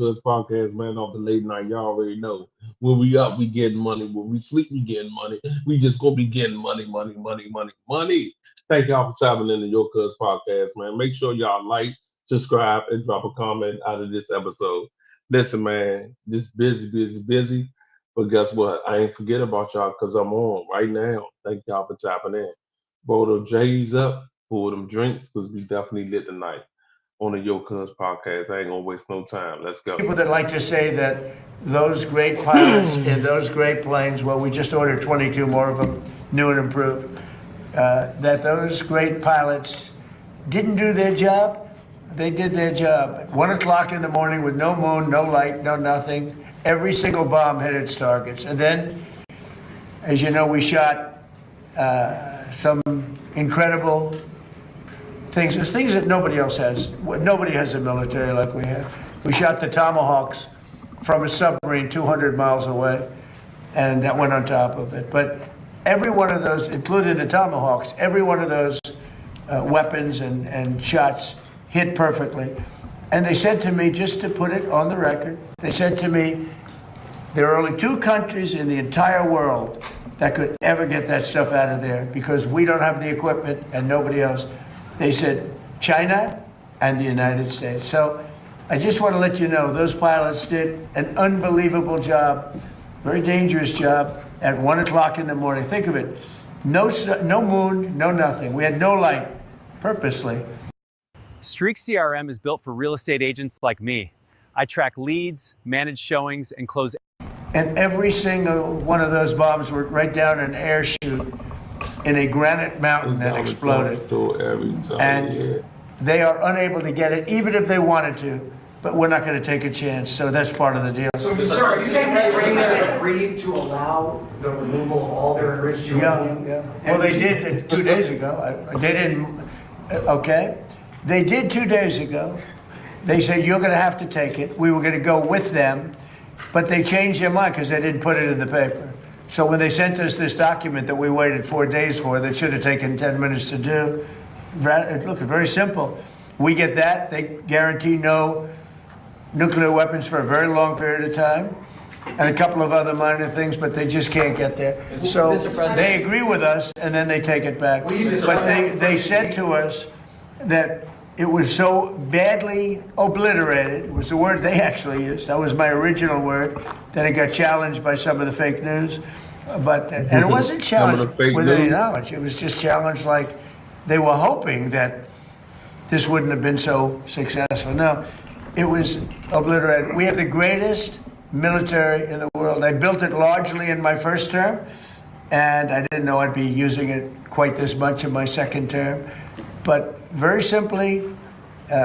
Cuz podcast, man, off the late night. Y'all already know. When we up, we getting money. When we sleep, we getting money. We just gonna be getting money, money, money, money, money. Thank y'all for tapping into your Cuz podcast, man. Make sure y'all like, subscribe, and drop a comment out of this episode. Listen, man, just busy, busy, busy. But guess what? I ain't forget about y'all because I'm on right now. Thank y'all for tapping in. Roll them J's up, pour them drinks, because we definitely lit tonight on the Yo Cuz podcast. I ain't gonna waste no time. Let's go. People that like to say that those great pilots in those great planes, well, we just ordered 22 more of them, new and improved, that those great pilots didn't do their job. They did their job. At 1 o'clock in the morning with no moon, no light, no nothing. Every single bomb hit its targets. And then, as you know, we shot some incredible things. There's things that nobody else has. Nobody has a military like we have. We shot the Tomahawks from a submarine 200 miles away, and that went on top of it. But every one of those, including the Tomahawks, every one of those weapons and shots hit perfectly. And they said to me, just to put it on the record, they said to me, there are only 2 countries in the entire world that could ever get that stuff out of there because we don't have the equipment and nobody else. They said China and the United States. So I just want to let you know those pilots did an unbelievable job, very dangerous job at 1 o'clock in the morning. Think of it, no moon, no nothing. We had no light, purposely. Streak CRM is built for real estate agents like me. I track leads, manage showings, and close. And every single one of those bombs were right down an air chute in a granite mountain that exploded. And they are unable to get it, even if they wanted to. But we're not going to take a chance, so that's part of the deal. So, sir, are you saying that they agreed to allow the removal of all their enriched uranium? Yeah. Well, they did 2 days ago. They didn't. Okay. They did 2 days ago. They said, you're going to have to take it. We were going to go with them, but they changed their mind because they didn't put it in the paper. So when they sent us this document that we waited 4 days for, that should have taken 10 minutes to do, look, very simple. We get that. They guarantee no nuclear weapons for a very long period of time, and a couple of other minor things, but they just can't get there. So they agree with us, and then they take it back. But they said to us that it was so badly obliterated, it was the word they actually used, that was my original word, that it got challenged by some of the fake news. But and it wasn't challenged with any knowledge, it was just challenged like they were hoping that this wouldn't have been so successful. No, it was obliterated. We have the greatest military in the world. I built it largely in my first term, and I didn't know I'd be using it quite this much in my second term. But very simply,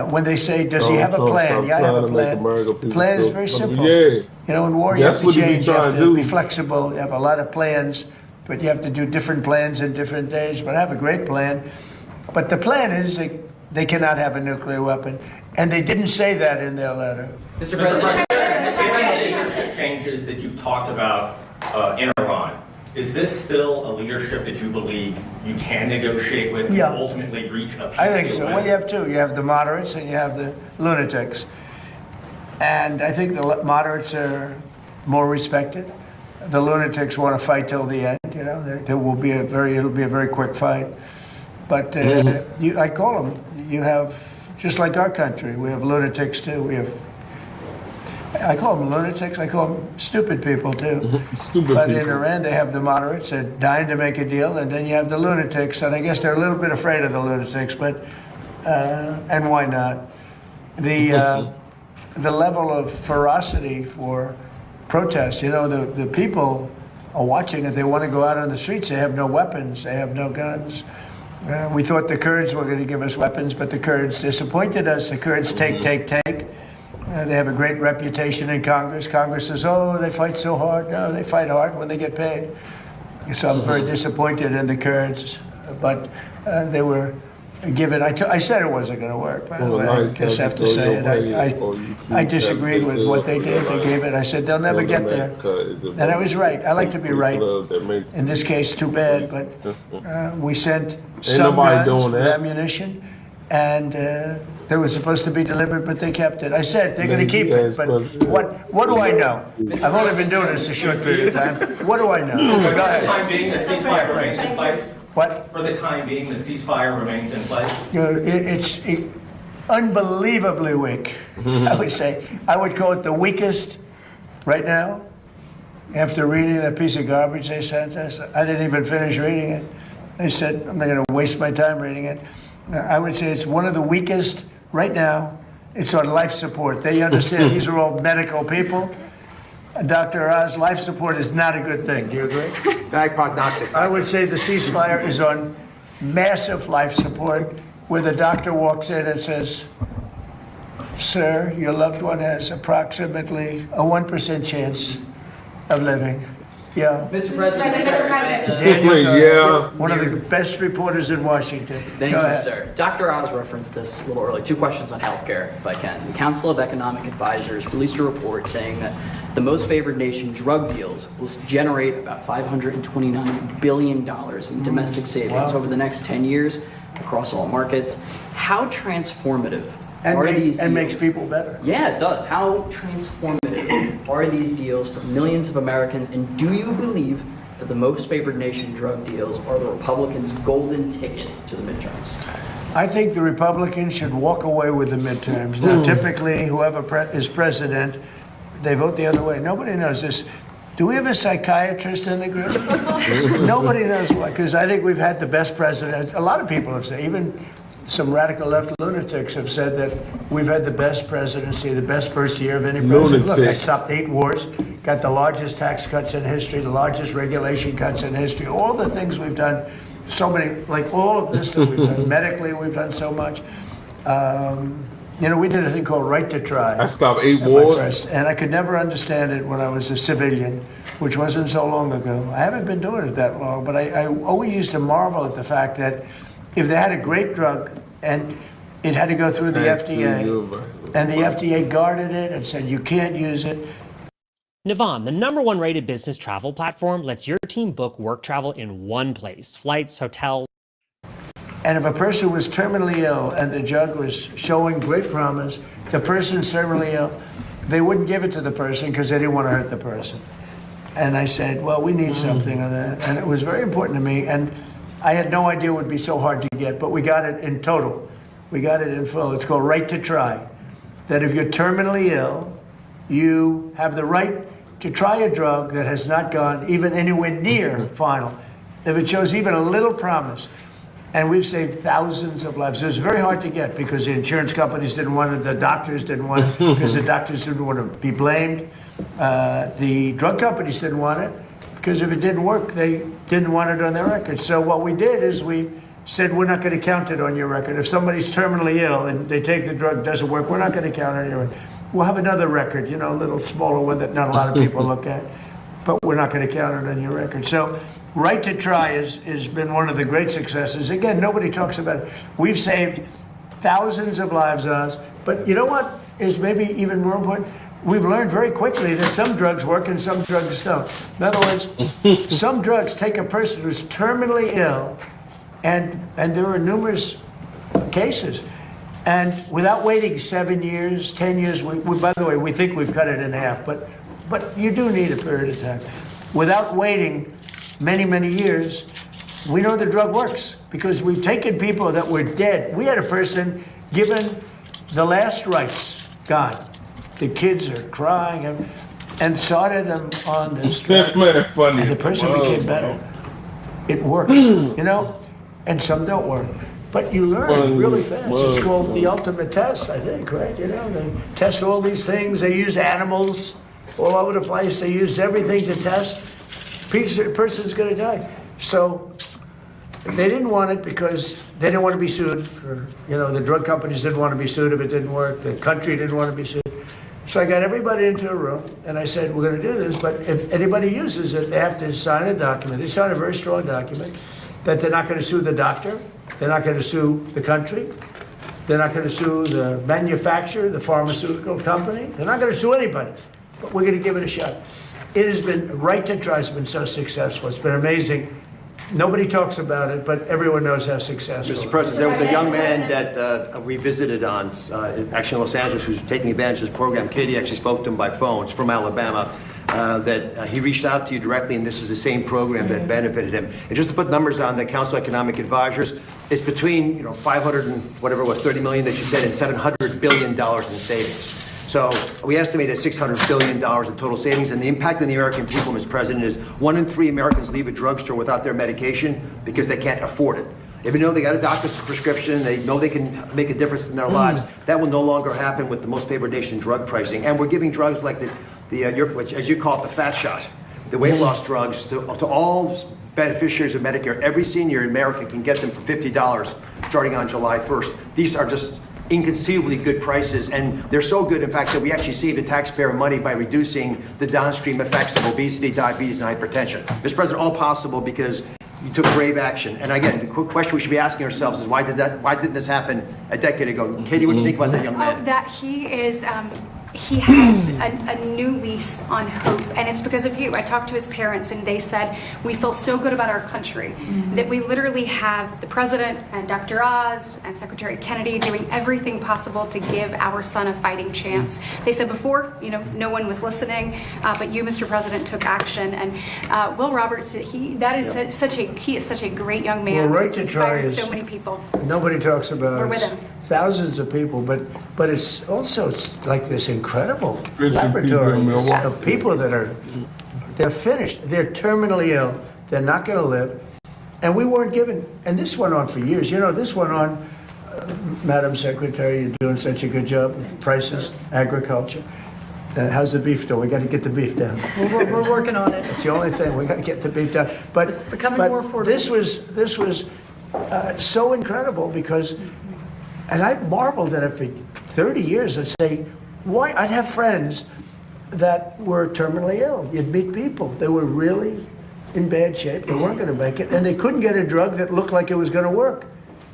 when they say, does he have a plan? Yeah, I have a plan. The plan is very simple. You know, in war, you have to change, you have to be flexible, you have a lot of plans, but you have to do different plans in different days. But I have a great plan. But the plan is they cannot have a nuclear weapon. And they didn't say that in their letter. Mr. President, the leadership changes that you've talked about in Iran, is this still a leadership that you believe you can negotiate with and ultimately reach a peace? I think so. With? Well, you have 2. You have the moderates and you have the lunatics. And I think the moderates are more respected. The lunatics want to fight till the end. You know, it'll be a very quick fight. But I call them. You have, just like our country, we have lunatics too. I call them lunatics. I call them stupid people too. But in Iran, they have the moderates. They're dying to make a deal, and then you have the lunatics. And I guess they're a little bit afraid of the lunatics, but and why not? The level of ferocity for protest. You know, the people are watching it. They want to go out on the streets. They have no weapons. They have no guns. We thought the Kurds were going to give us weapons, but the Kurds disappointed us. The Kurds take. They have a great reputation in Congress. Congress says, oh, they fight so hard. No, they fight hard when they get paid. So I'm very disappointed in the Kurds. But they were given, I said it wasn't going to work, but I just have to say it. I disagreed with what they did. They gave it. I said, they'll never get there. And I was right. I like to be right. In this case, too bad, but we sent some guns with ammunition, and They were supposed to be delivered, but they kept it. I said they're going to keep it, but what do I know? I've only been doing this a short period of time. What do I know? Go For the ahead. time being, the ceasefire remains in place? What? For the time being, the ceasefire remains in place? You know, it's unbelievably weak. I would say. I would call it the weakest right now. After reading that piece of garbage they sent us, I didn't even finish reading it. They said, I'm not going to waste my time reading it. I would say it's one of the weakest right now. It's on life support. They understand these are all medical people. Dr. Oz, life support is not a good thing. Do you agree? Bad prognostic. I would say the ceasefire is on massive life support, where the doctor walks in and says, sir, your loved one has approximately a 1% chance of living. Yeah. Mr. President, Daniel, Yeah. one of the best reporters in Washington. Thank Go you, ahead. sir. Dr. Oz referenced this a little early. 2 questions on healthcare, if I can. The Council of Economic Advisors released a report saying that the most favored nation drug deals will generate about $529 billion in domestic savings over the next 10 years across all markets. How transformative are these deals? Makes people better. Yeah, it does. How transformative are these deals for millions of Americans? And do you believe that the most favored nation drug deals are the Republicans' golden ticket to the midterms? I think the Republicans should walk away with the midterms. Now, typically, whoever is president, they vote the other way. Nobody knows this. Do we have a psychiatrist in the group? Nobody knows why, because I think we've had the best president. A lot of people have said, even some radical left lunatics have said that we've had the best presidency, the best first year of any president. Look, I stopped 8 wars, got the largest tax cuts in history, the largest regulation cuts in history, all the things we've done, so many, like all of this that we've done. Medically, we've done so much. You know, we did a thing called Right to Try. I stopped 8 at my wars. first, and I could never understand it when I was a civilian, which wasn't so long ago. I haven't been doing it that long, but I always used to marvel at the fact that if they had a great drug and it had to go through the FDA, and the FDA guarded it and said you can't use it. Navam, the #1 rated business travel platform, lets your team book work travel in one place. Flights, hotels. And if a person was terminally ill and the drug was showing great promise, the person's terminally ill, they wouldn't give it to the person because they didn't want to hurt the person. And I said, well, we need something on that. And it was very important to me. And I had no idea it would be so hard to get, but we got it in total. We got it in full. It's called Right to Try. That if you're terminally ill, you have the right to try a drug that has not gone even anywhere near final. If it shows even a little promise. And we've saved thousands of lives. It was very hard to get because the insurance companies didn't want it, the doctors didn't want it, because the doctors didn't want to be blamed. The drug companies didn't want it, because if it didn't work, they didn't want it on their record. So what we did is we said, we're not going to count it on your record. If somebody's terminally ill and they take the drug, it doesn't work, we're not going to count it on your record. We'll have another record, you know, a little smaller one that not a lot of people look at, but we're not going to count it on your record. So Right to Try has been one of the great successes. Again, nobody talks about it. We've saved thousands of lives, Oz. But you know what is maybe even more important? We've learned very quickly that some drugs work and some drugs don't. In other words, some drugs take a person who's terminally ill, and there are numerous cases. And without waiting 7 years, 10 years, by the way, we think we've cut it in half, but you do need a period of time. Without waiting many, many years, we know the drug works because we've taken people that were dead. We had a person given the last rites, gone. The kids are crying and started them on this drug. And the person became better. It works, you know, and some don't work. But you learn really fast. It's called the ultimate test, I think, right? You know, they test all these things. They use animals all over the place. They use everything to test. Person's going to die. So they didn't want it because they didn't want to be sued. You know, the drug companies didn't want to be sued if it didn't work. The country didn't want to be sued. So I got everybody into a room and I said, we're going to do this, but if anybody uses it, they have to sign a document. They sign a very strong document that they're not going to sue the doctor. They're not going to sue the country. They're not going to sue the manufacturer, the pharmaceutical company. They're not going to sue anybody, but we're going to give it a shot. It has been, Right to Try has been so successful. It's been amazing. Nobody talks about it, but everyone knows how successful. Mr. President, there was a young man that we visited on, actually in Los Angeles, who's taking advantage of this program. Katie actually spoke to him by phone. It's from Alabama. That he reached out to you directly, and this is the same program that benefited him. And just to put numbers on the Council of Economic Advisors, it's between 500 and whatever it was, 30 million that you said, and $700 billion in savings. So we estimated $600 billion in total savings, and the impact on the American people, Mr. President, is 1 in 3 Americans leave a drugstore without their medication because they can't afford it. Even though they got a doctor's prescription, they know they can make a difference in their lives. That will no longer happen with the most favored nation drug pricing. And we're giving drugs like which, as you call it, the fat shot, the weight loss drugs to all beneficiaries of Medicare. Every senior in America can get them for $50 starting on July 1st. These are just inconceivably good prices, and they're so good, in fact, that we actually save the taxpayer money by reducing the downstream effects of obesity, diabetes, and hypertension. Mr. President, all possible because you took brave action. And again, the quick question we should be asking ourselves is why didn't this happen a decade ago? Katie, what do you think about that young man? That he is, he has a new lease on hope, and it's because of you. I talked to his parents, and they said, we feel so good about our country that we literally have the president and Dr. Oz and Secretary Kennedy doing everything possible to give our son a fighting chance. They said before, no one was listening, but you, Mr. President, took action. And Will Roberts, he is such a great young man. Well, right He's to try inspired is so many people. Nobody talks about We're with him. Thousands of people, but it's also like this incredible Christian laboratory people in Milwaukee. of people that they're finished, they're terminally ill, they're not going to live, and we weren't given. And this went on for years. This went on. Madam Secretary, you're doing such a good job with prices, agriculture. How's the beef doing? We got to get the beef down. We're working on it. It's the only thing. We got to get the beef down. But It's becoming more affordable. This was so incredible because, and I marveled at it for 30 years. I'd say, why? I'd have friends that were terminally ill. You'd meet people. They were really in bad shape. They weren't going to make it, and they couldn't get a drug that looked like it was going to work.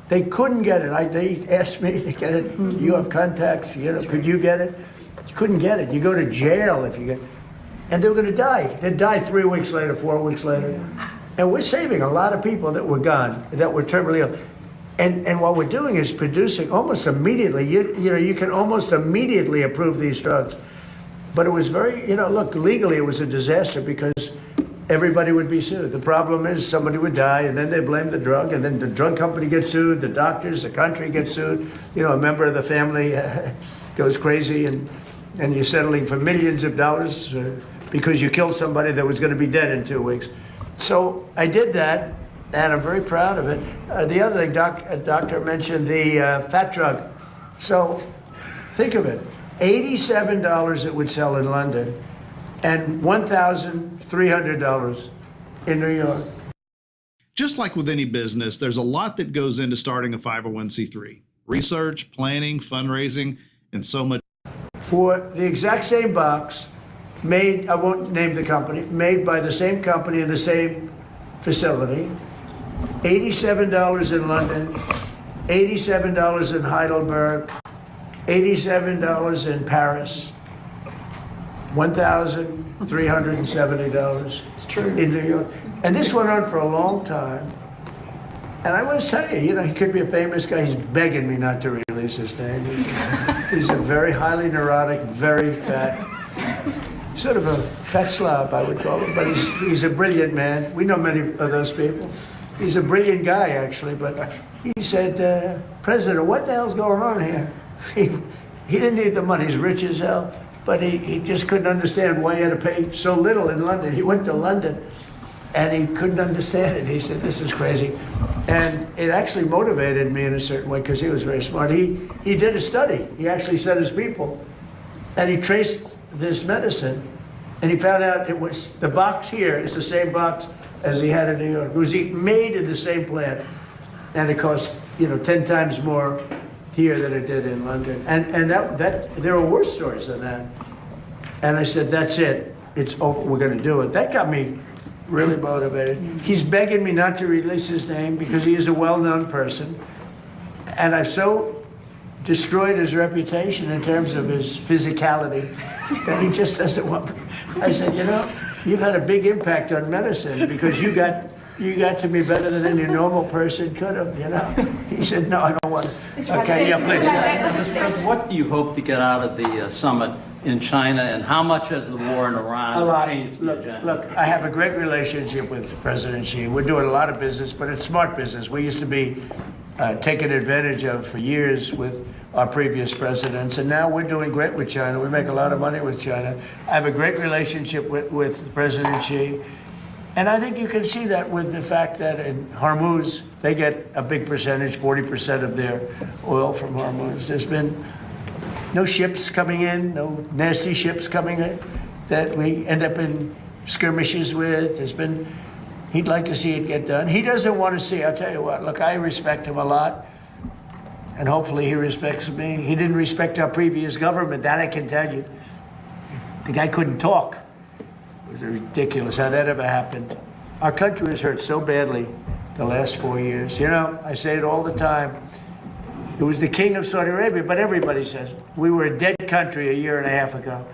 They couldn't get it. They asked me to get it. You have contacts. Could you get it? You couldn't get it. You go to jail if you get. And they were going to die. They'd die 3 weeks later, 4 weeks later. And we're saving a lot of people that were gone, that were terminally ill. And what we're doing is producing almost immediately. You can almost immediately approve these drugs. But it was very, look, legally it was a disaster because everybody would be sued. The problem is somebody would die, and then they blame the drug, and then the drug company gets sued, the doctors, the country gets sued. A member of the family goes crazy, and you're settling for millions of dollars because you killed somebody that was going to be dead in 2 weeks. So I did that, and I'm very proud of it. The other thing, doctor mentioned the fat drug. So think of it, $87 it would sell in London, and $1,300 in New York. Just like with any business, there's a lot that goes into starting a 501c3. Research, planning, fundraising, and so much. For the exact same box, made, I won't name the company, made by the same company in the same facility, $87 in London, $87 in Heidelberg, $87 in Paris, $1,370 in New York. And this went on for a long time. And I must tell you, he could be a famous guy. He's begging me not to release his name. He's a very highly neurotic, very fat, sort of a fat slob, I would call him. But he's a brilliant man. We know many of those people. He's a brilliant guy, actually. But he said, President, what the hell's going on here? He didn't need the money. He's rich as hell. But he just couldn't understand why he had to pay so little in London. He went to London, and he couldn't understand it. He said, this is crazy. And it actually motivated me in a certain way because he was very smart. He did a study. He actually sent his people, and he traced this medicine, and he found out it was, the box here is the same box as he had in New York. It was made in the same plant, and it cost 10 times more here than it did in London. And that there were worse stories than that. And I said, that's it. It's over. We're going to do it. That got me really motivated. He's begging me not to release his name because he is a well-known person. And I've so destroyed his reputation in terms of his physicality that he just doesn't want me. I said, you've had a big impact on medicine because you got You got to be better than any normal person could have, you know? He said, no, I don't want to. Okay, yeah, please. Mr. President, what do you hope to get out of the summit in China, and how much has the war in A Iran lot. changed the agenda? Look, I have a great relationship with President Xi. We're doing a lot of business, but it's smart business. We used to be taken advantage of for years with our previous presidents, and now we're doing great with China. We make a lot of money with China. I have a great relationship with President Xi. And I think you can see that with the fact that in Hormuz, they get a big percentage, 40% of their oil from Hormuz. There's been no ships coming in, no nasty ships coming in that we end up in skirmishes with. He'd like to see it get done. He doesn't want to see, I'll tell you what, look, I respect him a lot, and hopefully he respects me. He didn't respect our previous government, that I can tell you. The guy couldn't talk. It was ridiculous how that ever happened. Our country was hurt so badly the last 4 years. You know, I say it all the time. It was the king of Saudi Arabia, but everybody says we were a dead country a year and a half ago.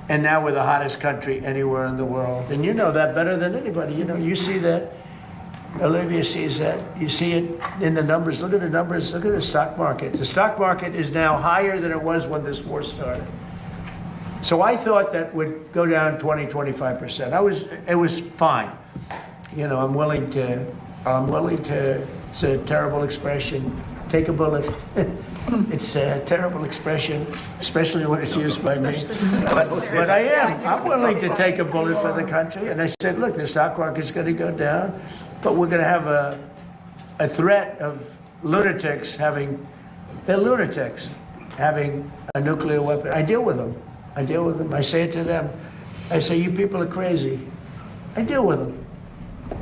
And now we're the hottest country anywhere in the world. And you know that better than anybody. You know, you see that. Olivia sees that. You see it in the numbers. Look at the numbers. Look at the stock market. The stock market is now higher than it was when this war started. So I thought that would go down 20, 25%. It was fine. You know, I'm willing to, it's a terrible expression, take a bullet. It's a terrible expression, especially when it's used by me. But I'm willing to take a bullet for the country. And I said, look, the stock market's going to go down, but we're going to have a threat of lunatics having a nuclear weapon. I deal with them. I say it to them. I say, you people are crazy. I deal with them.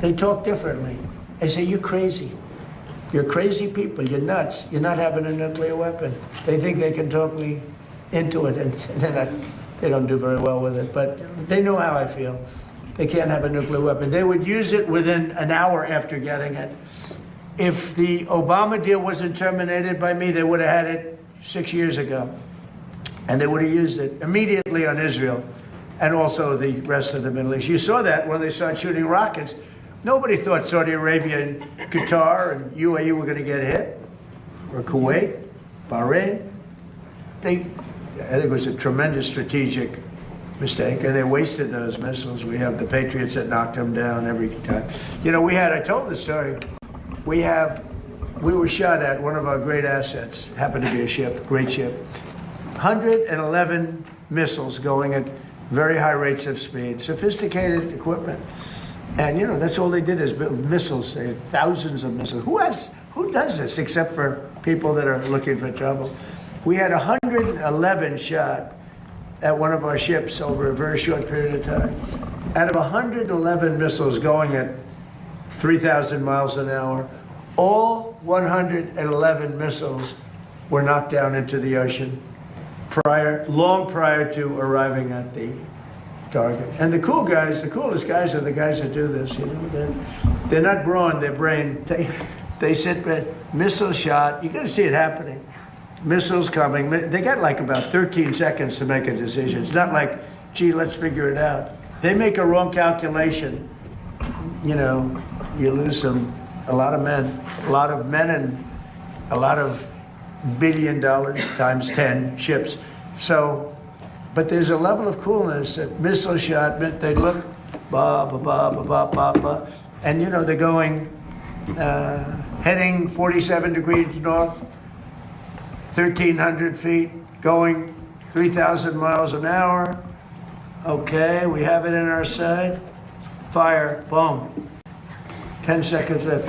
They talk differently. I say, you're crazy. You're crazy people. You're nuts. You're not having a nuclear weapon. They think they can talk me into it, and they don't do very well with it. But they know how I feel. They can't have a nuclear weapon. They would use it within an hour after getting it. If the Obama deal wasn't terminated by me, they would have had it 6 years ago. And they would have used it immediately on Israel and also the rest of the Middle East. You saw that when they started shooting rockets. Nobody thought Saudi Arabia and Qatar and UAE were going to get hit, or Kuwait, Bahrain. I think it was a tremendous strategic mistake, and they wasted those missiles. We have the Patriots that knocked them down every time. You know, I told the story, we were shot at one of our great assets, happened to be a ship, great ship. 111 missiles going at very high rates of speed, sophisticated equipment. And, you know, that's all they did is build missiles, thousands of missiles. Who does this except for people that are looking for trouble? We had 111 shot at one of our ships over a very short period of time. Out of 111 missiles going at 3,000 miles an hour, all 111 missiles were knocked down into the ocean long prior to arriving at the target. And the coolest guys are the guys that do this. You know, they're not brawn, they're brain. They sit there, missile shot. You got to see it happening. Missiles coming. They got like about 13 seconds to make a decision. It's not like, gee, let's figure it out. They make a wrong calculation. You know, you lose a lot of men, and a lot of $1 billion times 10 ships. So, but there's a level of coolness that missile shot, they look, and you know, they're going, heading 47 degrees north, 1,300 feet, going 3,000 miles an hour. Okay, we have it in our sight. Fire, boom. 10 seconds left.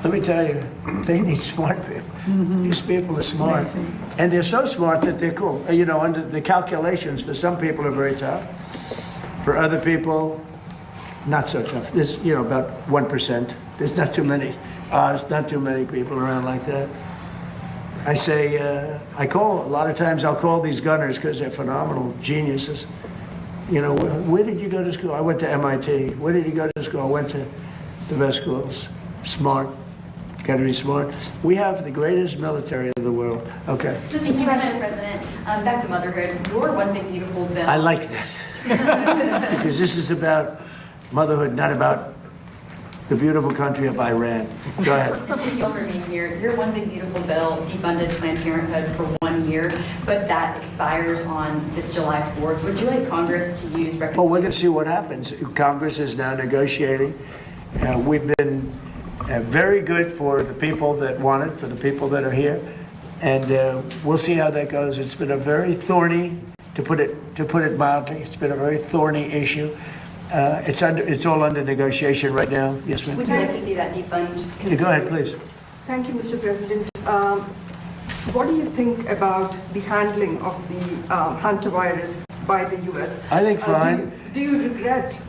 Let me tell you, they need smart people. Mm-hmm. These people are smart. Amazing. And they're so smart that they're cool. You know, under the calculations for some people are very tough. For other people, not so tough. There's, you know, about 1%. There's not too many. There's not too many people around like that. I say, a lot of times I'll call these gunners because they're phenomenal geniuses. You know, where did you go to school? I went to MIT. Where did you go to school? I went to the best schools. Smart. Got to be smart. We have the greatest military in the world. Okay. Mr. President, back to motherhood. Your one big beautiful bill. I like that. Because this is about motherhood, not about the beautiful country of Iran. Go ahead. You'll remain here. Your one big beautiful bill defunded Planned Parenthood for 1 year, but that expires on this July 4th. Would you like Congress to use reconciliation? Well, we're going to see what happens. Congress is now negotiating. We've been very good for the people that want it, for the people that are here, and we'll see how that goes. It's been a very thorny, to put it mildly, it's been a very thorny issue. It's all under negotiation right now. Yes, ma'am. Would you like to see that defund? Yeah, go ahead, please. Thank you, Mr. President. What do you think about the handling of the hantavirus by the U.S.? I think fine. Do you regret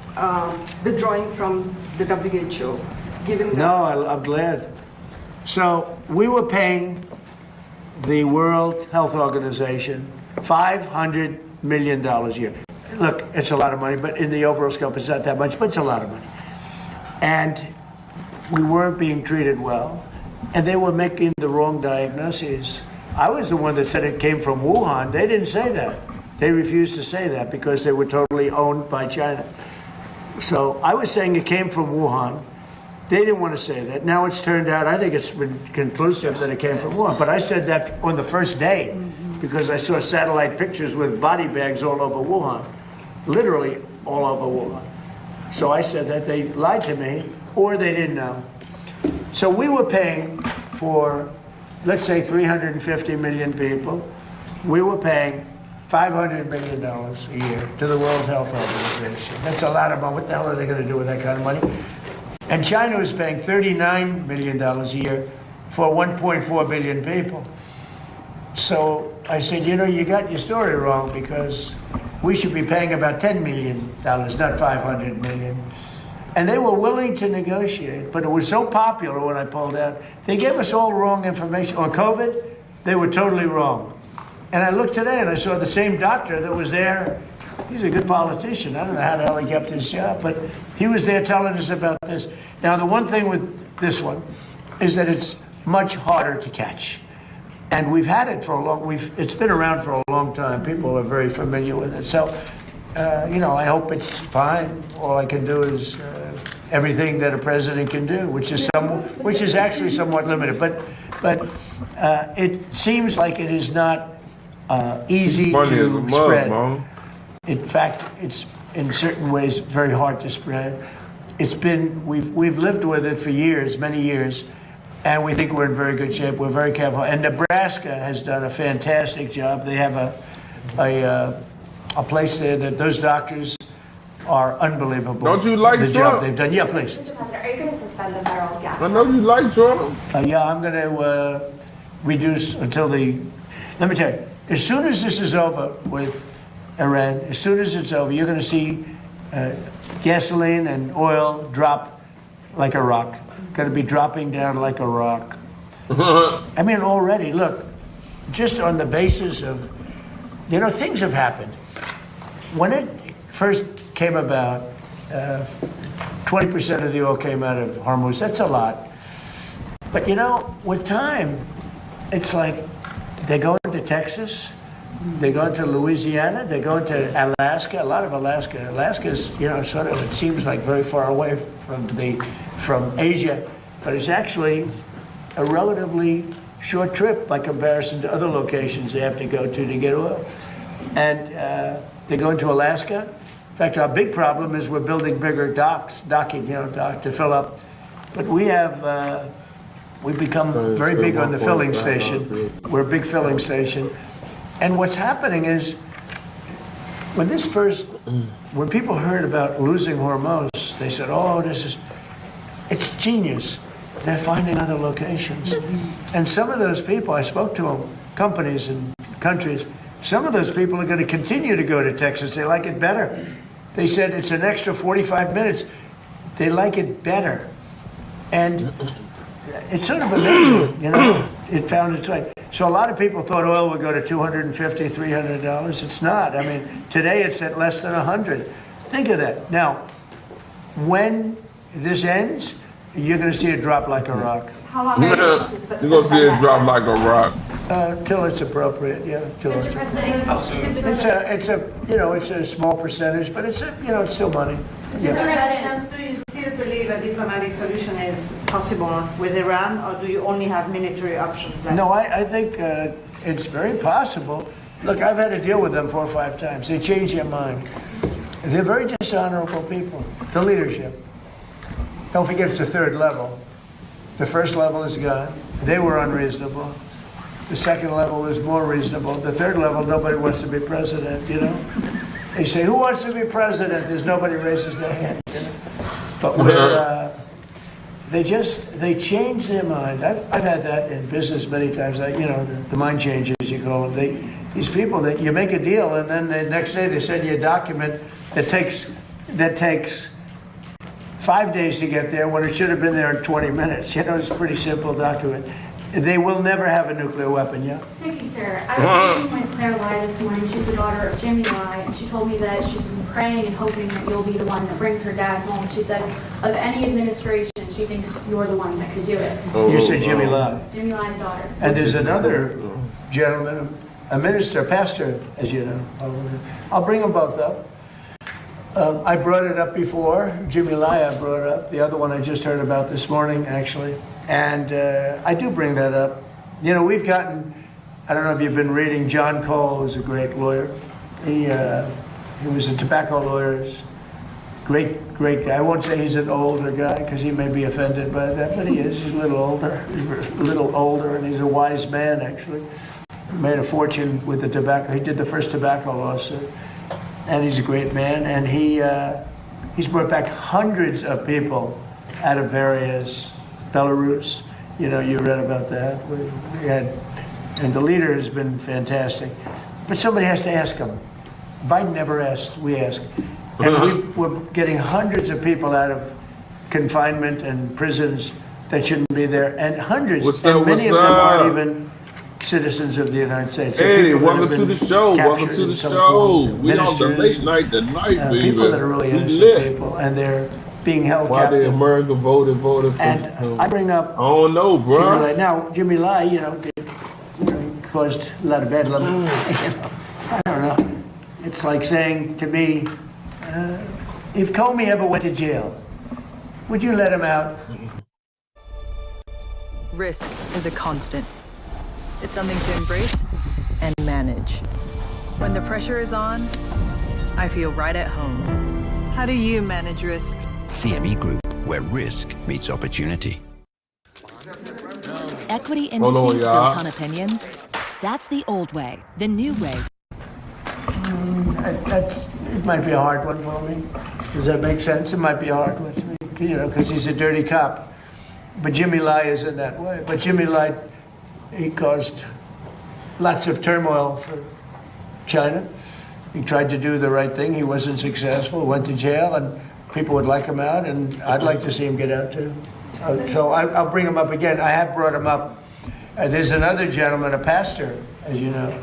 withdrawing from the WHO, given that? No, I'm glad. So we were paying the World Health Organization $500 million a year. Look, it's a lot of money, but in the overall scope, it's not that much, but it's a lot of money. And we weren't being treated well, and they were making the wrong diagnoses. I was the one that said it came from Wuhan. They didn't say that. They refused to say that because they were totally owned by China. So I was saying it came from Wuhan. They didn't want to say that. Now it's turned out, I think it's been conclusive that it came from Wuhan. But I said that on the first day because I saw satellite pictures with body bags all over Wuhan. Literally all over Wuhan. So I said that they lied to me or they didn't know. So we were paying for, let's say, 350 million people. We were paying $500 million a year to the World Health Organization. That's a lot of money. What the hell are they going to do with that kind of money? And China was paying $39 million a year for 1.4 billion people. So I said, you know, you got your story wrong because we should be paying about $10 million, not $500 million. And they were willing to negotiate, but it was so popular when I pulled out. They gave us all wrong information. On COVID, they were totally wrong. And I looked today and I saw the same doctor that was there. He's a good politician. I don't know how the hell he kept his job, but he was there telling us about this. Now, the one thing with this one is that it's much harder to catch. And we've had it for a long, it's been around for a long time. People are very familiar with it. So, you know, I hope it's fine. All I can do is everything that a president can do, which is actually somewhat limited. But it seems like it is not easy to spread. In fact, it's in certain ways very hard to spread. It's been, we've lived with it for years, many years, and we think we're in very good shape. We're very careful. And Nebraska has done a fantastic job. They have a place there that those doctors are unbelievable. Don't you like the Trump? job they've done. Yeah, please. Mr. President, are you going to suspend the federal gas? I know you like Trump. Yeah, I'm going to reduce until the, let me tell you, as soon as this is over with Iran, as soon as it's over, you're going to see gasoline and oil drop like a rock. Going to be dropping down like a rock. I mean, already, look, just on the basis of, you know, things have happened. When it first came about, 20% of the oil came out of Hormuz. That's a lot. But, you know, with time, it's like they go into Texas, they go into Louisiana, they go into Alaska, a lot of Alaska. Alaska's, you know, sort of, it seems like very far away from Asia, but it's actually a relatively short trip by comparison to other locations they have to go to get oil. And they go into Alaska. In fact, our big problem is we're building bigger docking, you know, to fill up. But we have, we've become very big on the filling station. We're a big filling station. And what's happening is, when people heard about losing Hormuz, they said, oh, it's genius. They're finding other locations. And some of those people, I spoke to them, companies and countries, some of those people are going to continue to go to Texas. They like it better. They said it's an extra 45 minutes. They like it better. And it's sort of amazing, you know, it found its way. So a lot of people thought oil would go to $250, $300. It's not. I mean, today it's at less than 100. Think of that. Now, when this ends, you're going to see it drop like a rock. How long You're going to see it drop like a rock. Till it's appropriate, yeah. Till Mr. it's President, it's a small percentage, but it's still money. Mr. President, do you still believe a diplomatic solution is possible with Iran, or do you only have military options left? No, I think it's very possible. Look, I've had to deal with them 4 or 5 times. They change their mind. They're very dishonorable people, the leadership. Don't forget it's the 3rd level. The 1st level is gone. They were unreasonable. The 2nd level is more reasonable. The 3rd level, nobody wants to be president, you know? They say, who wants to be president? There's nobody raises their hand, you know? But they change their mind. I've had that in business many times. The mind changes, you call them. These people that you make a deal and then the next day they send you a document that takes 5 days to get there when it should have been there in 20 minutes. You know, it's a pretty simple document. They will never have a nuclear weapon, yeah? Thank you, sir. I was speaking with Claire Lai this morning. She's the daughter of Jimmy Lai, and she told me that she's been praying and hoping that you'll be the one that brings her dad home. She says of any administration, she thinks you're the one that could do it. You said Jimmy Lai. Jimmy Lai's daughter. And there's another gentleman, a minister, pastor, as you know. I'll bring them both up. I brought it up before. Jimmy Lai I brought it up. The other one I just heard about this morning, actually. And I do bring that up. You know, we've gotten, I don't know if you've been reading John Cole, who's a great lawyer. He was a tobacco lawyer. Great guy. I won't say he's an older guy because he may be offended by that, but he is. He's a little older, and he's a wise man, actually. He made a fortune with the tobacco. He did the first tobacco lawsuit. And he's a great man, and he's brought back hundreds of people out of various Belarus. You know, you read about that. We had, and the leader has been fantastic. But somebody has to ask him. Biden never asked, we asked. And we're getting hundreds of people out of confinement and prisons that shouldn't be there, and hundreds, and many of them aren't even citizens of the United States. Hey, welcome to the show. Welcome to the show. We on the late night tonight, baby. People that are really innocent people, and they're being held captive. Why the America voted for And I bring up. I don't know, bro. Now, Jimmy Lai, he caused a lot of bedlam. I don't know. It's like saying to me, if Comey ever went to jail, would you let him out? Risk is a constant. It's something to embrace and manage. When the pressure is on, I feel right at home. How do you manage risk? CME Group, where risk meets opportunity. Equity indices built on opinions. That's the old way. The new way. It might be a hard one for me. Does that make sense? It might be a hard one for me, because he's a dirty cop. But Jimmy Lai isn't that way. But Jimmy Lai, he caused lots of turmoil for China. He tried to do the right thing. He wasn't successful, went to jail, and people would like him out, and I'd like to see him get out too. So I'll bring him up again. I have brought him up. There's another gentleman, a pastor, as you know,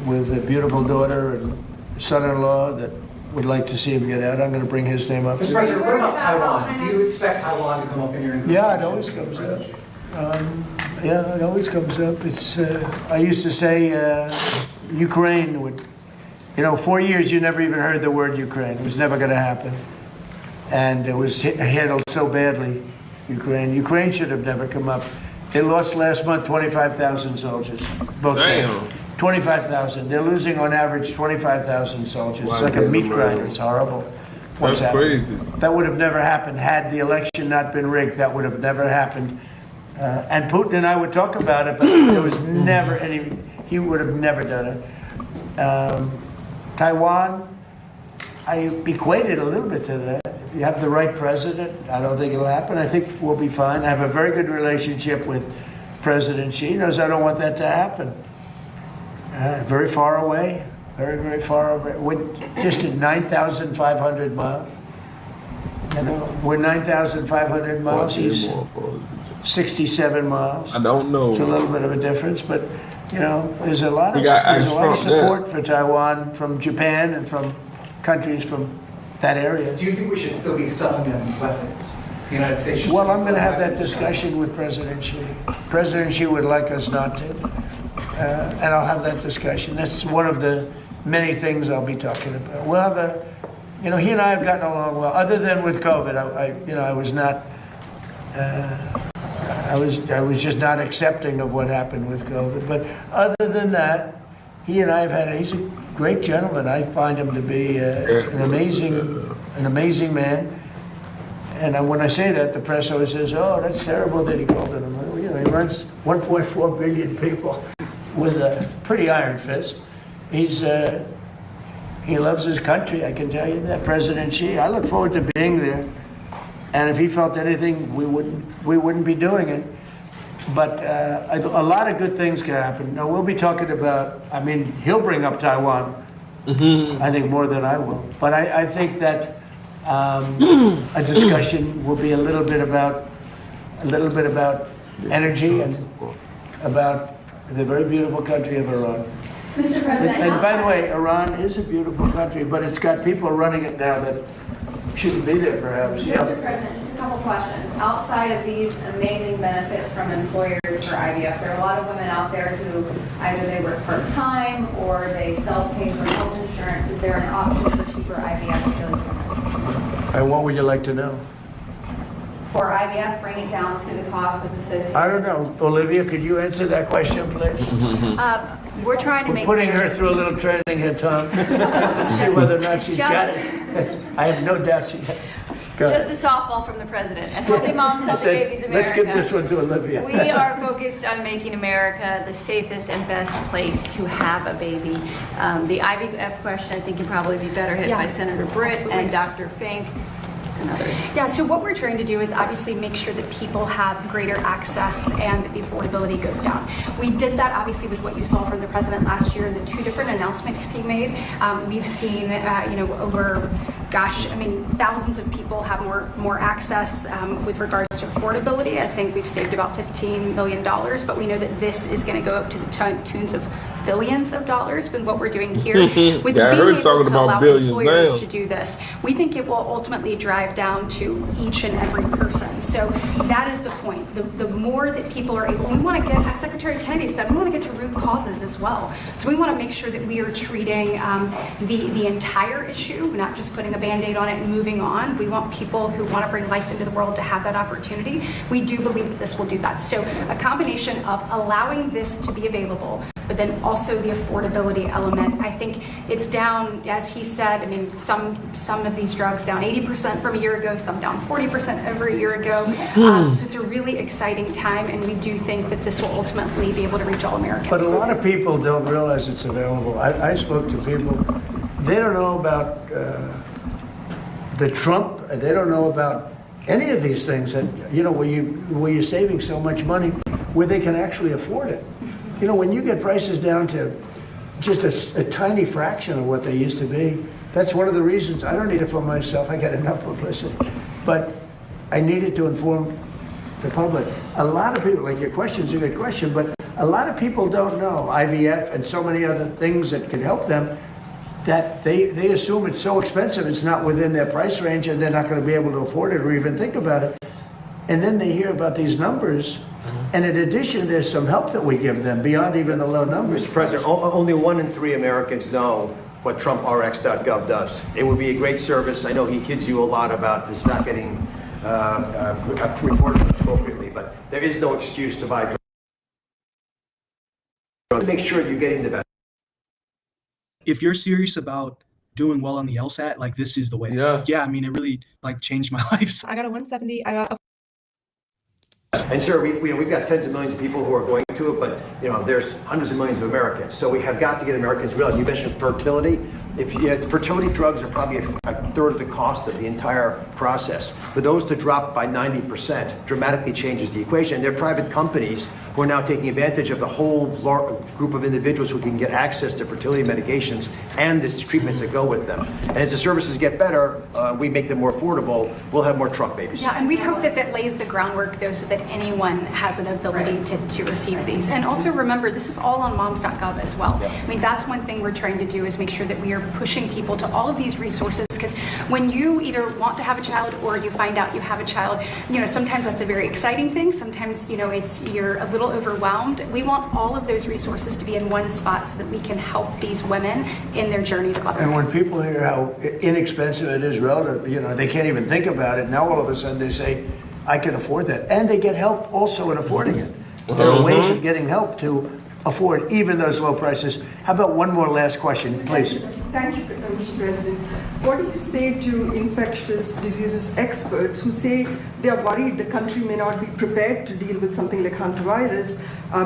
with a beautiful daughter and son-in-law that would like to see him get out. I'm going to bring his name up. Mr. President, what about Taiwan? Do you expect Taiwan to come up in your negotiations? Yeah, it always comes up. It always comes up. It's. I used to say Ukraine would. 4 years you never even heard the word Ukraine. It was never going to happen, and it was handled so badly. Ukraine should have never come up. They lost last month 25,000 soldiers. Both sides. 25,000. They're losing on average 25,000 soldiers. It's like a meat grinder. It's horrible. That's crazy. That would have never happened had the election not been rigged. That would have never happened. And Putin and I would talk about it, but there was never any. He would have never done it. Taiwan, I equate it a little bit to that. If you have the right president, I don't think it'll happen. I think we'll be fine. I have a very good relationship with President Xi. He knows I don't want that to happen. Very far away, very, very far away. Just at 9,500 miles. You know, we're 9,500 miles. He's 67 miles. I don't know. It's a little bit of a difference, but you know, there's a lot of Trump support for Taiwan from Japan and from countries from that area. Do you think we should still be selling them weapons? The United States should Well, I'm still going to sell have that weapons? discussion with President Xi. President Xi would like us not to, and I'll have that discussion. That's one of the many things I'll be talking about. We'll have a, you know, he and I have gotten along well. Other than with COVID, I was not. I was just not accepting of what happened with COVID. But other than that, he and I have had. He's a great gentleman. I find him to be an amazing man. And when I say that, the press always says, "Oh, that's terrible that he called it." You know, he runs 1.4 billion people with a pretty iron fist. He loves his country. I can tell you that, President Xi. I look forward to being there. And if he felt anything, we wouldn't be doing it. But a lot of good things can happen. Now, we'll be talking about, I mean, he'll bring up Taiwan, I think more than I will. But I think that a discussion will be a little bit about energy and about the very beautiful country of Iran. Mr. President, And by the way, Iran is a beautiful country, but it's got people running it now that shouldn't be there, perhaps. Mr. President, just a couple questions. Outside of these amazing benefits from employers for IVF, there are a lot of women out there who either they work part-time or they self-pay for health insurance. Is there an option for cheaper IVF for those women? And what would you like to know? For IVF, bring it down to the cost that's associated. I don't know. Olivia, could you answer that question, please? We're trying to We're make. putting her through a little training here, Tom. See whether or not she's got it. I have no doubt she has. Go ahead. Just a softball from the president. At Healthy Moms, Healthy Babies America. Let's give this one to Olivia. We are focused on making America the safest and best place to have a baby. The IVF question, I think, can probably be better hit by Senator Britt absolutely. and Dr. Fink. And others. Yeah, so what we're trying to do is obviously make sure that people have greater access and that the affordability goes down. We did that obviously with what you saw from the president last year and the 2 different announcements he made. We've seen, over, thousands of people have more access with regards to affordability. I think we've saved about $15 million, but we know that this is going to go up to the tunes of billions of dollars with what we're doing here. With being able to allow employers to do this, we think it will ultimately drive down to each and every person. So that is the point. The more that people are able, we want to get, as Secretary Kennedy said, we want to get to root causes as well. So we want to make sure that we are treating the entire issue, not just putting a Band-Aid on it and moving on. We want people who want to bring life into the world to have that opportunity. We do believe that this will do that. So a combination of allowing this to be available, but then also the affordability element. I think it's down, as he said, some of these drugs down 80% from a year ago, some down 40% over a year ago. So it's a really exciting time, and we do think that this will ultimately be able to reach all Americans. But a lot of people don't realize it's available. I spoke to people, they don't know about the Trump, they don't know about any of these things that, where you're saving so much money, where they can actually afford it. When you get prices down to just a tiny fraction of what they used to be, that's one of the reasons I don't need it for myself. I get enough publicity, but I need it to inform the public. A lot of people, like your question's a good question, but a lot of people don't know IVF and so many other things that can help them, that they assume it's so expensive, it's not within their price range, and they're not going to be able to afford it or even think about it. And then they hear about these numbers, and in addition, there's some help that we give them beyond even the low numbers. Mr. President, only 1 in 3 Americans know what TrumpRx.gov does. It would be a great service. I know he kids you a lot about this not getting reported appropriately, but there is no excuse to buy drugs. Make sure you're getting the best. If you're serious about doing well on the LSAT, this is the way. Yeah. Yeah, it really changed my life. I got a 170. I got a And sir, we've got tens of millions of people who are going to it, but there's hundreds of millions of Americans. So we have got to get Americans real. You mentioned fertility. Fertility drugs are probably a third of the cost of the entire process. For those to drop by 90% dramatically changes the equation. And there are private companies who are now taking advantage of the whole group of individuals who can get access to fertility medications and the treatments that go with them. And as the services get better, we make them more affordable, we'll have more truck babies. Yeah, and we hope that that lays the groundwork, though, so that anyone has an ability to receive these. And also remember, this is all on moms.gov as well. Yeah. I mean, that's one thing we're trying to do, is make sure that we are pushing people to all of these resources, because when you either want to have a child or you find out you have a child, sometimes that's a very exciting thing. Sometimes, you're a little overwhelmed. We want all of those resources to be in one spot so that we can help these women in their journey to motherhood. And when people hear how inexpensive it is relative, they can't even think about it. Now all of a sudden they say, I can afford that. And they get help also in affording it. There are ways of getting help to afford even those low prices. How about one more last question, please? Thank you, Mr. President. What do you say to infectious diseases experts who say they are worried the country may not be prepared to deal with something like hantavirus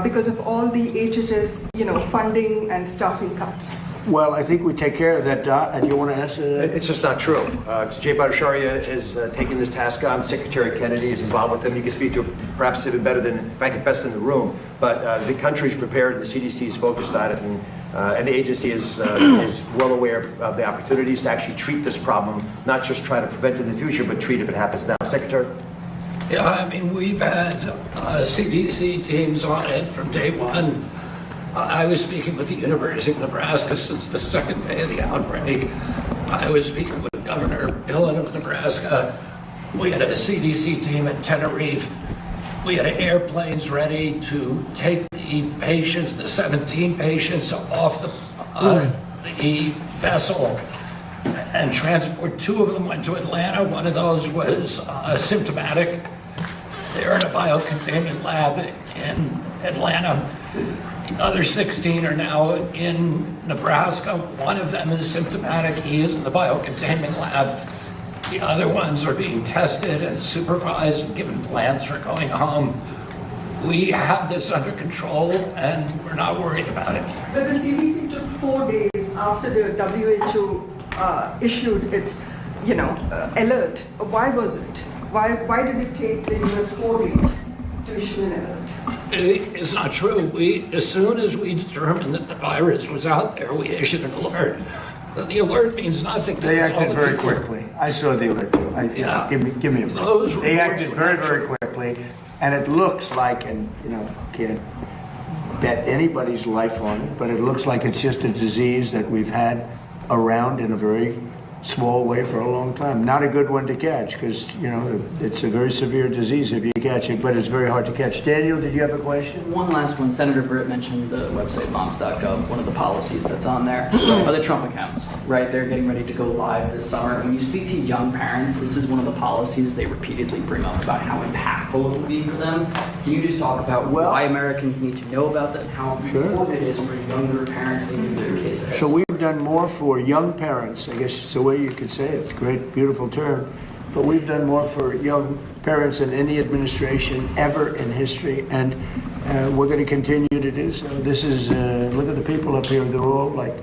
because of all the HHS, funding and staffing cuts? Well, I think we take care of that, Dot. And you want to answer that? It's just not true. Jay Bhattacharya is taking this task on. Secretary Kennedy is involved with him. You can speak to him perhaps even better than, frankly, best in the room. But the country's prepared. The CDC is focused on it, and the agency is well aware of the opportunities to actually treat this problem, not just try to prevent it in the future, but treat if it happens now. Secretary? Yeah, I mean, we've had CDC teams on it from day one. I was speaking with the University of Nebraska since the second day of the outbreak. I was speaking with Governor Billen of Nebraska. We had a CDC team at Tenerife. We had airplanes ready to take the patients, the 17 patients, off the vessel and transport. 2 of them went to Atlanta. One of those was symptomatic. They're in a biocontainment lab in Atlanta. The other 16 are now in Nebraska. One of them is symptomatic. He is in the biocontainment lab. The other ones are being tested and supervised and given plans for going home. We have this under control and we're not worried about it. But the CDC took 4 days after the WHO issued its, alert. Why was it? Why did it take the US 4 days to issue an alert? It's not true. As soon as we determined that the virus was out there, we issued an alert. The alert means nothing. They acted very quickly. I saw the alert. Give me a minute. They acted very, very quickly, and it looks like, and can't bet anybody's life on it, but it looks like it's just a disease that we've had around in a very small way for a long time. Not a good one to catch, because it's a very severe disease if you catch it, but it's very hard to catch. Daniel, did you have a question? One last one. Senator Britt mentioned the website moms.gov. One of the policies that's on there are the Trump accounts, right? They're getting ready to go live this summer. When you speak to young parents, this is one of the policies they repeatedly bring up about how impactful it will be for them. Can you just talk about why Americans need to know about this and how important it is for younger parents to give their kids a So we've done more for young parents, I guess it's the way you could say it. It's a great, beautiful term. But we've done more for young parents than any administration ever in history, and we're going to continue to do so. This is, look at the people up here, they're all like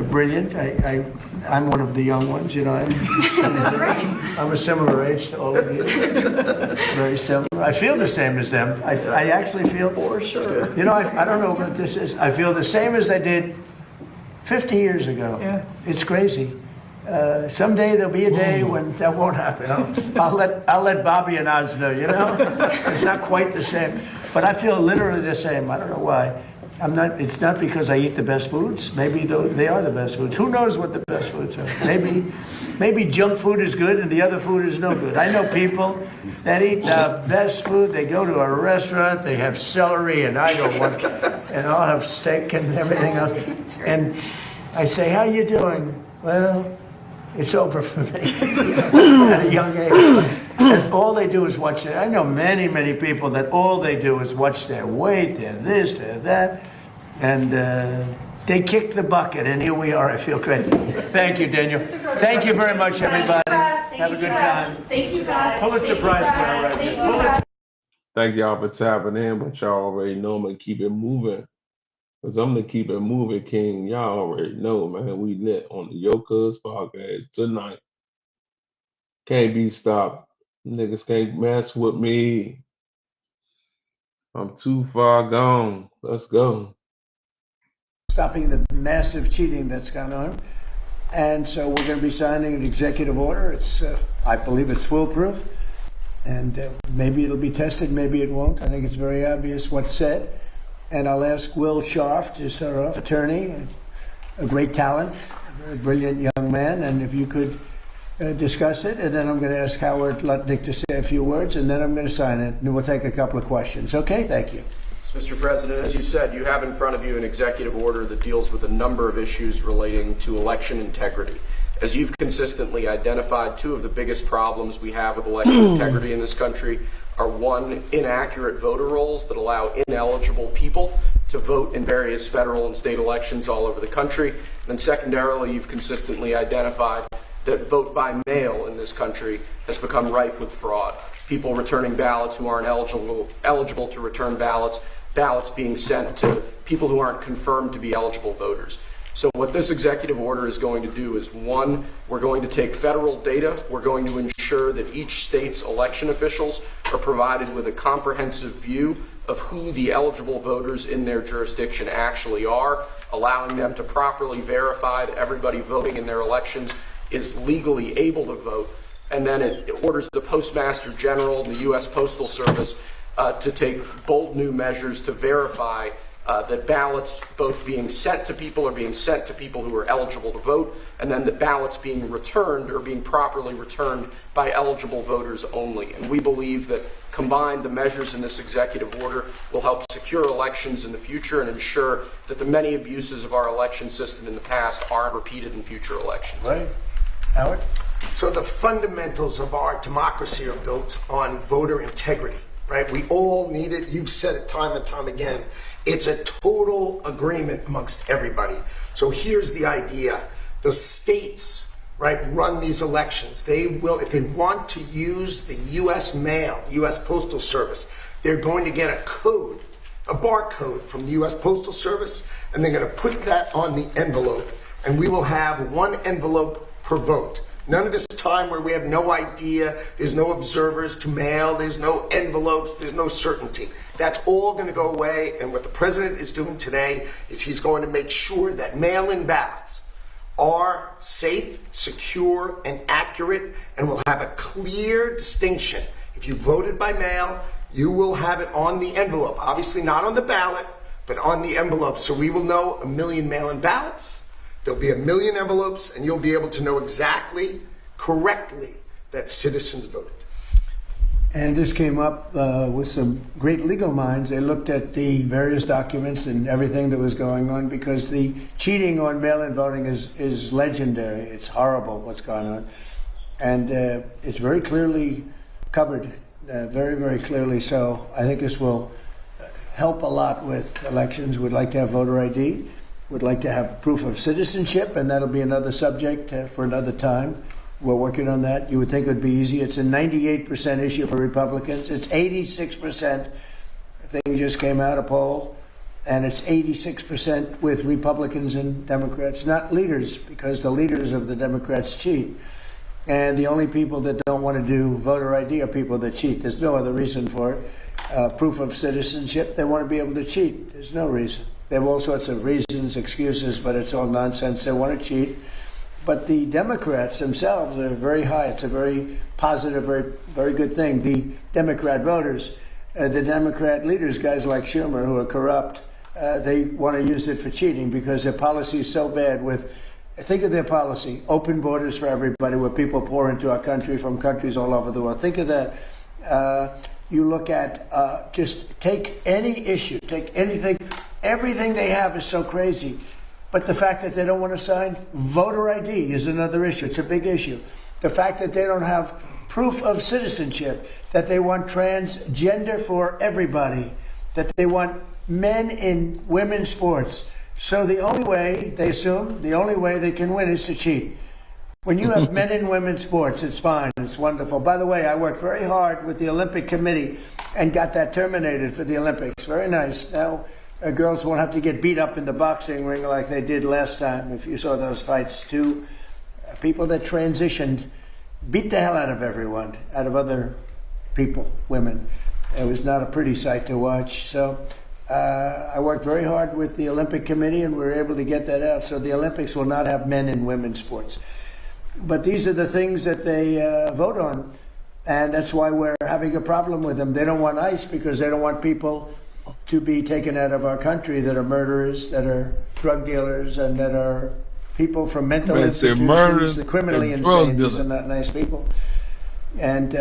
brilliant. I'm one of the young ones, That's right. I'm a similar age to all of you. Very similar. I feel the same as them. I actually feel, for sure. I don't know what this is. I feel the same as I did 50 years ago. Yeah. It's crazy. Someday there'll be a day when that won't happen. I'll let Bobby and Oz know, It's not quite the same. But I feel literally the same. I don't know why. It's not because I eat the best foods. Maybe they are the best foods. Who knows what the best foods are? Maybe junk food is good and the other food is no good. I know people that eat the best food. They go to a restaurant, they have celery, and I don't want, and I'll have steak and everything else. And I say, how you doing? Well, it's over for me at a young age. And all they do is watch their, I know many, many people that all they do is watch their weight, their this, their that, and they kick the bucket, and here we are. I feel great. Thank you, Daniel. Thank you very much, everybody. Have a good time. Thank you, guys. Pulitzer Prize winner right here. Thank y'all for tapping in, but y'all already know I'm going to keep it moving. Because I'm going to keep it moving, King. Y'all already know, man. We lit on the Yo Cuz podcast tonight. Can't be stopped. Niggas can't mess with me. I'm too far gone. Let's go. Stopping the massive cheating that's gone on. And so we're going to be signing an executive order. It's, I believe it's foolproof. And maybe it'll be tested, maybe it won't. I think it's very obvious what's said. And I'll ask Will Scharf, who's our attorney, a great talent, a very brilliant young man, and if you could discuss it. And then I'm going to ask Howard Lutnick to say a few words, and then I'm going to sign it, and we'll take a couple of questions. Okay, thank you. Mr. President, as you said, you have in front of you an executive order that deals with a number of issues relating to election integrity. As you've consistently identified, two of the biggest problems we have with election integrity in this country are, one, inaccurate voter rolls that allow ineligible people to vote in various federal and state elections all over the country. And secondarily, you've consistently identified that vote by mail in this country has become rife with fraud. People returning ballots who aren't eligible to return ballots being sent to people who aren't confirmed to be eligible voters. So what this executive order is going to do is, one, we're going to take federal data. We're going to ensure that each state's election officials are provided with a comprehensive view of who the eligible voters in their jurisdiction actually are, allowing them to properly verify that everybody voting in their elections is legally able to vote. And then it orders the Postmaster General and the U.S. Postal Service to take bold new measures to verify that ballots both being sent to people are being sent to people who are eligible to vote, and then the ballots being returned or being properly returned by eligible voters only. And we believe that combined, the measures in this executive order will help secure elections in the future and ensure that the many abuses of our election system in the past aren't repeated in future elections. Right. Howard? So the fundamentals of our democracy are built on voter integrity, right? We all need it. You've said it time and time again. It's a total agreement amongst everybody. So here's the idea. The states, right, run these elections. They will, if they want to use the U.S. mail, U.S. Postal Service, they're going to get a code, a barcode from the U.S. Postal Service, and they're going to put that on the envelope, and we will have one envelope per vote. None of this time where we have no idea, there's no observers to mail, there's no envelopes, there's no certainty. That's all going to go away, and what the president is doing today is he's going to make sure that mail-in ballots are safe, secure, and accurate, and will have a clear distinction. If you voted by mail, you will have it on the envelope. Obviously not on the ballot, but on the envelope. So we will know 1 million mail-in ballots. There'll be 1 million envelopes, and you'll be able to know exactly, correctly, that citizens voted. And this came up with some great legal minds. They looked at the various documents and everything that was going on, because the cheating on mail-in voting is legendary. It's horrible what's going on. And it's very clearly covered, very, very clearly. So I think this will help a lot with elections. We'd like to have voter ID. We'd like to have proof of citizenship, and that'll be another subject for another time. We're working on that. You would think it would be easy. It's a 98% issue for Republicans. It's 86%. The thing just came out, a poll, and it's 86% with Republicans and Democrats, not leaders, because the leaders of the Democrats cheat. And the only people that don't want to do voter ID are people that cheat. There's no other reason for it. Proof of citizenship, they want to be able to cheat. There's no reason. They have all sorts of reasons, excuses, but it's all nonsense. They want to cheat. But the Democrats themselves are very high. It's a very positive, very, very good thing. The Democrat voters, the Democrat leaders, guys like Schumer, who are corrupt, they want to use it for cheating because their policy is so bad with, think of their policy, open borders for everybody, where people pour into our country from countries all over the world. Think of that. You look at, just take any issue, take anything, everything they have is so crazy. But the fact that they don't want to sign voter ID is another issue. It's a big issue. The fact that they don't have proof of citizenship, that they want transgender for everybody, that they want men in women's sports. So the only way, they assume, the only way they can win is to cheat. When you have men in women's sports, it's fine. It's wonderful. By the way, I worked very hard with the Olympic Committee and got that terminated for the Olympics. Very nice. Now, girls won't have to get beat up in the boxing ring like they did last time. If you saw those fights, two people that transitioned beat the hell out of everyone, out of other people, women. It was not a pretty sight to watch. So I worked very hard with the Olympic Committee, and we were able to get that out. So the Olympics will not have men and women's sports. But these are the things that they vote on, and that's why we're having a problem with them. They don't want ICE because they don't want people to be taken out of our country that are murderers, that are drug dealers, and that are people from mental institutions, the criminally insane. These are not nice people. And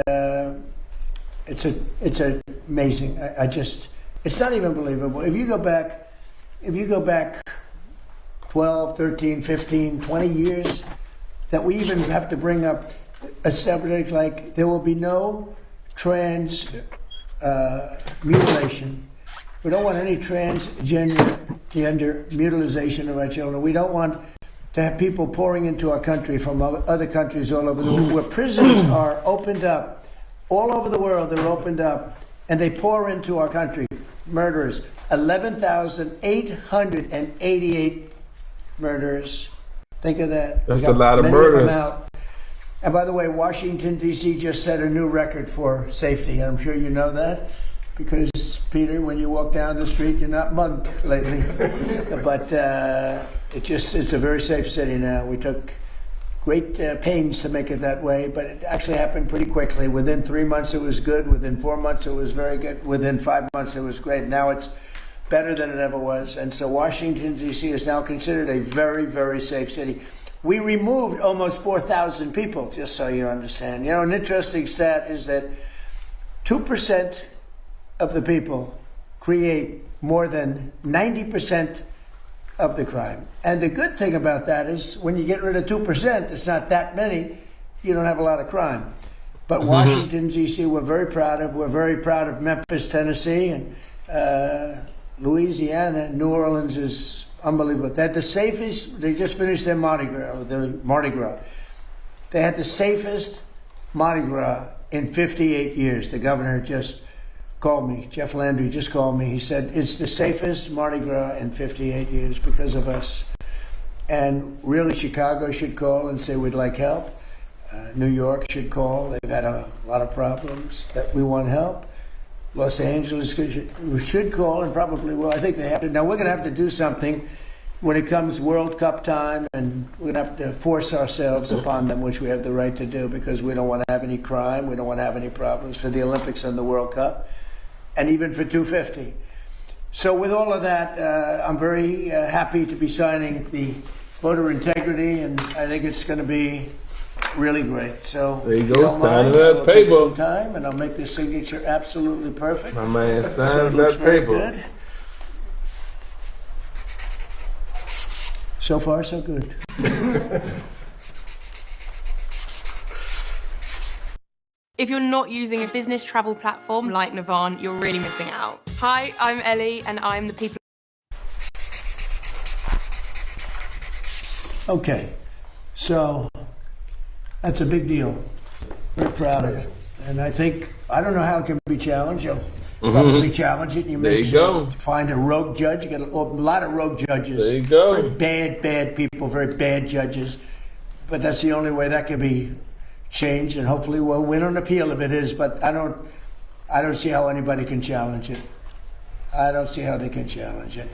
it's amazing. It's not even believable. If you go back 12, 13, 15, 20 years, that we even have to bring up a subject like there will be no trans mutilation. We don't want any transgender mutilization of our children. We don't want to have people pouring into our country from other countries all over the world, where prisons are opened up. All over the world, they're opened up, and they pour into our country. Murderers, 11,888 murderers. Think of that. That's a lot of murders. And by the way, Washington, D.C. just set a new record for safety. I'm sure you know that, because, Peter, when you walk down the street, you're not mugged lately. But it's a very safe city now. We took great pains to make it that way, but it actually happened pretty quickly. Within 3 months, it was good. Within 4 months, it was very good. Within 5 months, it was great. Now it's better than it ever was. And so Washington, D.C. is now considered a very, very safe city. We removed almost 4,000 people, just so you understand. You know, an interesting stat is that 2% of the people create more than 90% of the crime. And the good thing about that is when you get rid of 2%, it's not that many, you don't have a lot of crime. But Washington, D.C., we're very proud of. We're very proud of Memphis, Tennessee, and Louisiana. New Orleans is unbelievable. They had the safest, they just finished their Mardi Gras. They had the safest Mardi Gras in 58 years. The governor just called me, Jeff Landry just called me. He said, it's the safest Mardi Gras in 58 years because of us. And really, Chicago should call and say we'd like help. New York should call. They've had a lot of problems that we want help. Los Angeles should call and probably will. I think they have to. Now, we're going to have to do something when it comes World Cup time, and we're going to have to force ourselves upon them, which we have the right to do, because we don't want to have any crime. We don't want to have any problems for the Olympics and the World Cup, and even for 250. So with all of that, I'm very happy to be signing the voter integrity, and I think it's going to be really great. So there you go, sign that paper. Take some time, and I'll make this signature absolutely perfect. My man, sign so that paper. Good. So far, so good. If you're not using a business travel platform like Navan, you're really missing out. Hi, I'm Ellie, and I'm the people. Okay, so that's a big deal. Very proud of it. And I don't know how it can be challenged. You'll probably challenge it. There you go. Find a rogue judge. You get a lot of rogue judges. There you go. Very bad people, very bad judges. But that's the only way that can be changed, and hopefully we'll win on appeal if it is. But I don't see how anybody can challenge it. I don't see how they can challenge it.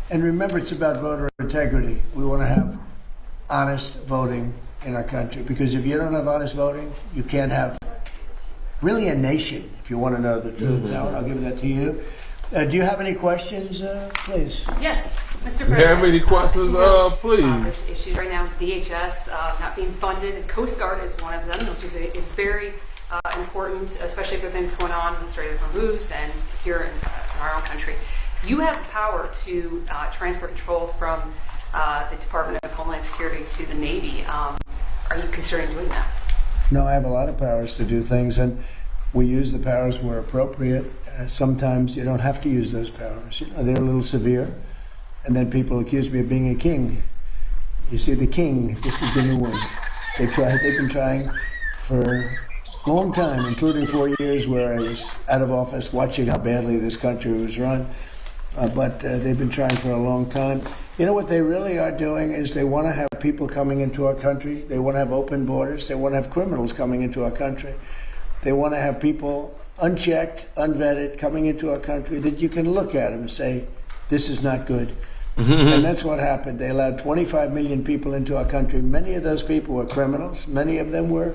And remember, it's about voter integrity. We want to have honest voting in our country, because if you don't have honest voting, you can't have really a nation, if you want to know the truth. Now, I'll give that to you. Do you have any questions, please? Yes, Mr. President. You have any questions, please? There's issues right now with DHS not being funded. Coast Guard is one of them, which is very important, especially if there are things going on in the Strait of Hormuz and here in our own country. You have the power to transfer control from the Department of Homeland Security to the Navy. Are you considering doing that? No, I have a lot of powers to do things, and we use the powers where appropriate. Sometimes you don't have to use those powers. You know, they're a little severe, and then people accuse me of being a king. You see, the king, this is the new one. They've been trying for a long time, including 4 years where I was out of office watching how badly this country was run. but they've been trying for a long time. You know what they really are doing is they want to have people coming into our country. They want to have open borders. They want to have criminals coming into our country. They want to have people unchecked, unvetted, coming into our country that you can look at them and say, this is not good. And that's what happened. They allowed 25 million people into our country. Many of those people were criminals. Many of them were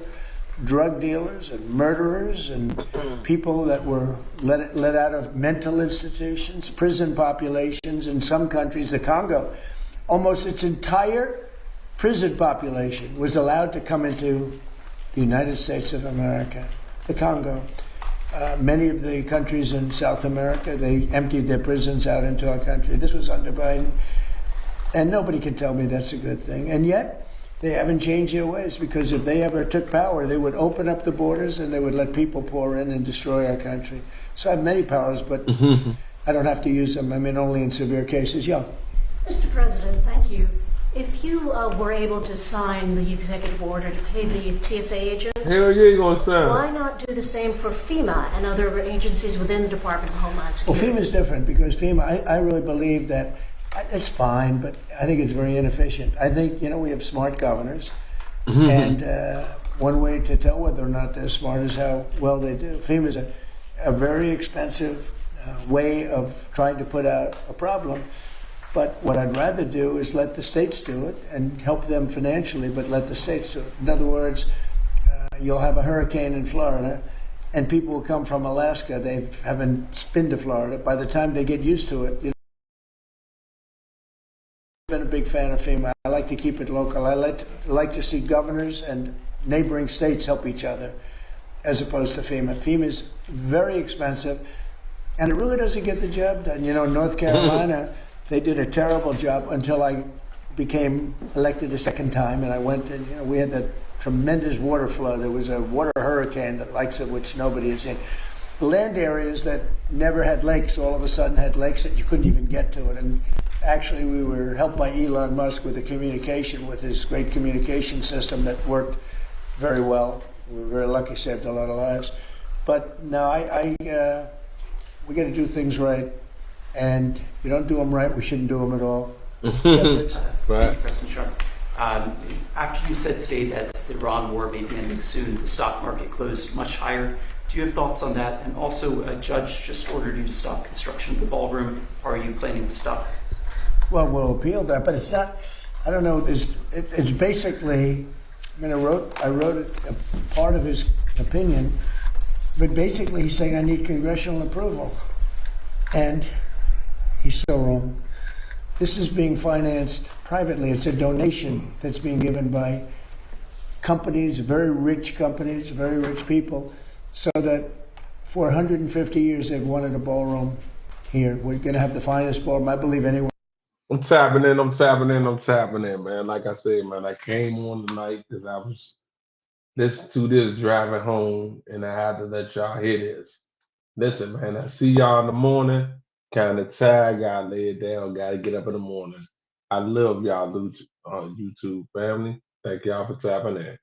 drug dealers and murderers and people that were let out of mental institutions, prison populations. In some countries, the Congo, almost its entire prison population was allowed to come into the United States of America, the Congo. Many of the countries in South America, they emptied their prisons out into our country. This was under Biden. And nobody can tell me that's a good thing. And yet, they haven't changed their ways, because if they ever took power, they would open up the borders and they would let people pour in and destroy our country. So I have many powers, but I don't have to use them. I mean, only in severe cases. Yeah. Mr. President, thank you. If you were able to sign the executive order to pay the TSA agents, hell yeah, you gonna sign. Why not do the same for FEMA and other agencies within the Department of Homeland Security? Well, FEMA is different, because FEMA, I really believe that it's fine, but I think it's very inefficient. I think, we have smart governors, and one way to tell whether or not they're smart is how well they do. FEMA is a very expensive way of trying to put out a problem. But what I'd rather do is let the states do it and help them financially, but let the states do it. In other words, you'll have a hurricane in Florida, and people will come from Alaska. They haven't been to Florida. By the time they get used to it, I've been a big fan of FEMA. I like to keep it local. I like to see governors and neighboring states help each other, as opposed to FEMA. FEMA is very expensive, and it really doesn't get the job done. North Carolina, they did a terrible job until I became elected a second time, and I went and we had that tremendous water flood. There was a water hurricane, the likes of which nobody has seen. Land areas that never had lakes all of a sudden had lakes that you couldn't even get to it. And actually, we were helped by Elon Musk with the communication, with his great communication system that worked very well. We were very lucky, saved a lot of lives. But no, we got to do things right. And if you don't do them right, we shouldn't do them at all. Thank you, President Trump. After you said today that the Iran war may be ending soon, the stock market closed much higher. Do you have thoughts on that? And also, a judge just ordered you to stop construction of the ballroom. Are you planning to stop? Well, we'll appeal that, but it's not. I don't know. It's basically. I wrote a part of his opinion, but basically he's saying I need congressional approval, and he's so wrong. This is being financed privately. It's a donation that's being given by companies, very rich people, so that for 150 years they've wanted a ballroom here. We're going to have the finest ballroom, I believe, anywhere. I'm tapping in, man. Like I said, man, I came on tonight because I was listening to this driving home, and I had to let y'all hear this. Listen, man, I see y'all in the morning. Kind of tired, gotta lay it down, gotta get up in the morning. I love y'all YouTube family. Thank y'all for tapping in.